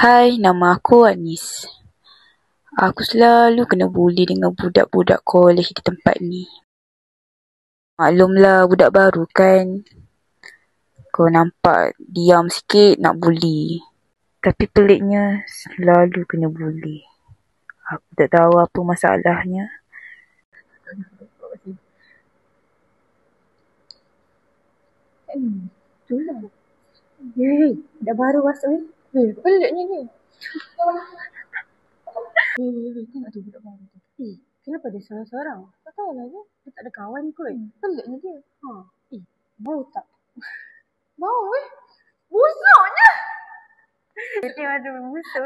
Hai, nama aku Anis. Aku selalu kena buli dengan budak-budak kolej di tempat ni. Maklumlah budak baru kan. Kau nampak diam sikit nak buli. Tapi peliknya selalu kena buli. Aku tak tahu apa masalahnya. Itulah. Hei, dah baru masuk ni. Peliknya ni. Hei, tengok tu budak baru tu. Kenapa dia seorang-seorang? Tak tahu lah dia. Dia tak ada kawan kot. Peliknya dia. Bau tak? Bau busuknya. Dia ada busuk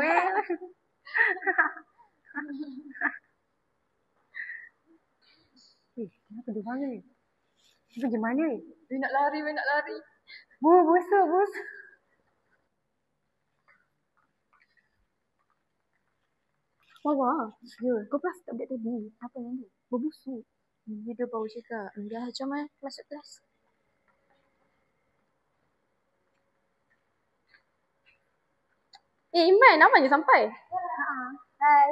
kenapa dia panggil? Dia pergi mana? Dia nak lari. Busuk. Bawa. Ya, kau pasti tak budak tadi. Apa yang dia? Berbusuk. Dia baru cakap. Dah, jom masuk kelas. Iman, namanya sampai? Hai.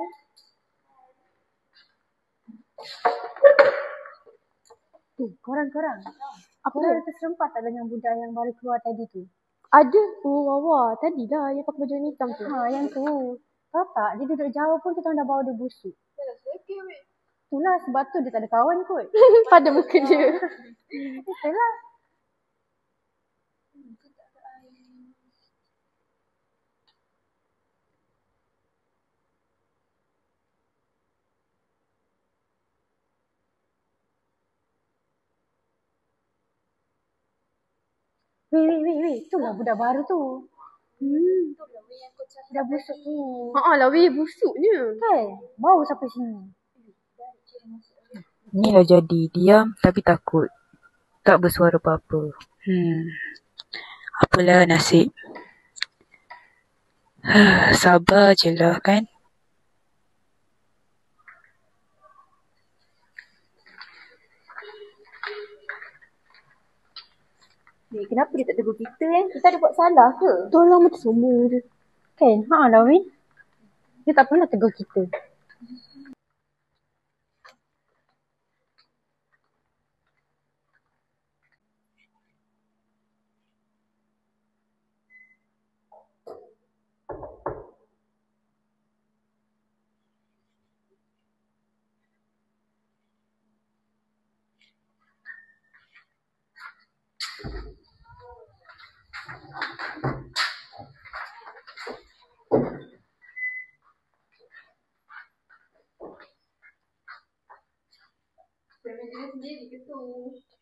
Korang. Apa dah terserempat tak dengan budak yang baru keluar tadi tu? Ada. Wawa. Tadi dah yang pakai baju hitam tu. Yang tu. Tahu tak, dia duduk jauh pun kita dah bawa dia busuk. Itulah sebab tu dia tak ada kawan kot. Pada muka dia. Itulah. Weh. Itulah budak baru tu. Dah busuk tu. Lah weh, busuknya. Kan? Bau sampai sini. Ni dah jadi diam tapi takut. Tak bersuara apa-apa. Apalah nasib. Sabar je lah kan. Kenapa dia tak tegur kita Kita ada buat salah ke? Tolong macam semua je. Kan? Lah weh. Dia tak pernah tegur kita.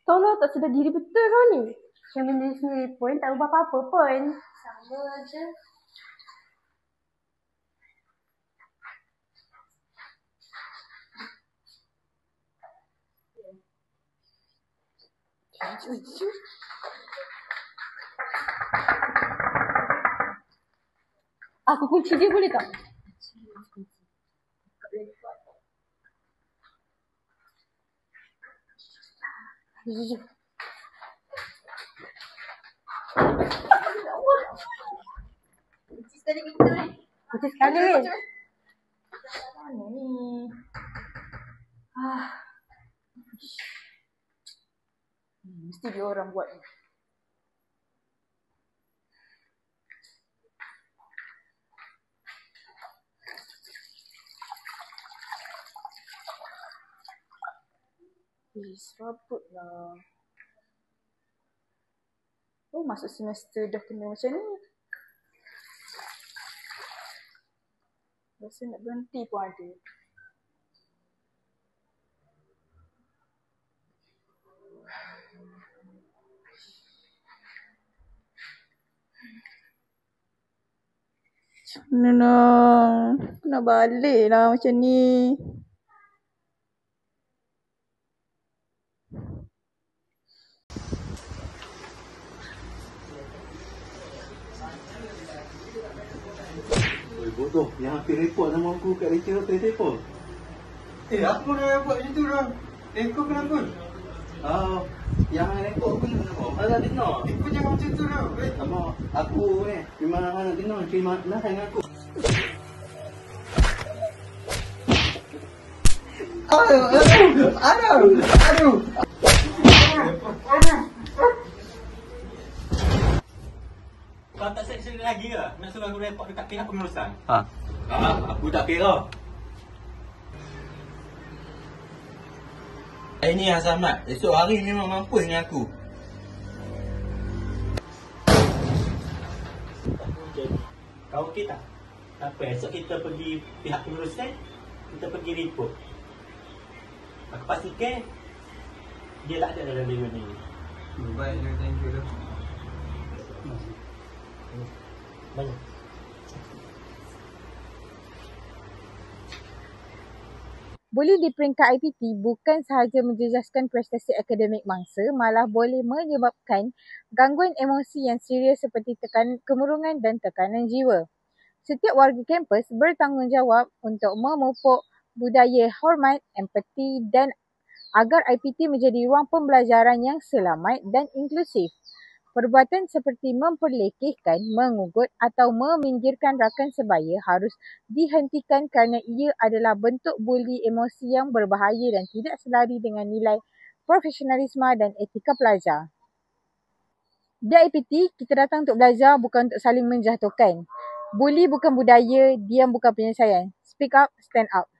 Tahu lah tak sedar diri betul kau ni. Cermin diri sendiri pun tak ubah apa-apa pun. Sama je. Aku kunci dia boleh tak? Kunci sekali kita ni. Kunci sekali ni. Mana ni? Mesti dia orang buat ni. Serabut lah. Masuk semester dah kena macam ni. Rasa nak berhenti pun ada. Macam mana nak balik lah macam ni. Bodoh, yang hampir report sama aku kat lecture tu telefon. Aku dah buat macam tu dah. Kau kenapa? Yang report aku kenapa? Alah Dino. Kau jangan macam tu dah. Sama aku ni, memang anak Dino terima dengan aku. Aduh. Kau tak seksyen lagi ke? Nak suruh aku report dekat pihak pengurusan? Aku tak kira. Ini Azamat, esok hari memang mampus dengan aku. Kau okey tak? Tak apa, esok kita pergi pihak pengurusan, kita pergi report. Aku pastikan dia tak ada dalam dewan ni. Baiklah, thank you dah. Banyak. Buli di peringkat IPT bukan sahaja menjejaskan prestasi akademik mangsa, malah boleh menyebabkan gangguan emosi yang serius seperti kemurungan dan tekanan jiwa. Setiap warga kampus bertanggungjawab untuk memupuk budaya hormat, empati dan agar IPT menjadi ruang pembelajaran yang selamat dan inklusif. Perbuatan seperti memperlekehkan, mengugut atau meminggirkan rakan sebaya harus dihentikan kerana ia adalah bentuk buli emosi yang berbahaya dan tidak selari dengan nilai profesionalisme dan etika pelajar. Di IPT, kita datang untuk belajar bukan untuk saling menjatuhkan. Buli bukan budaya, diam bukan penyelesaian. Speak up, stand up.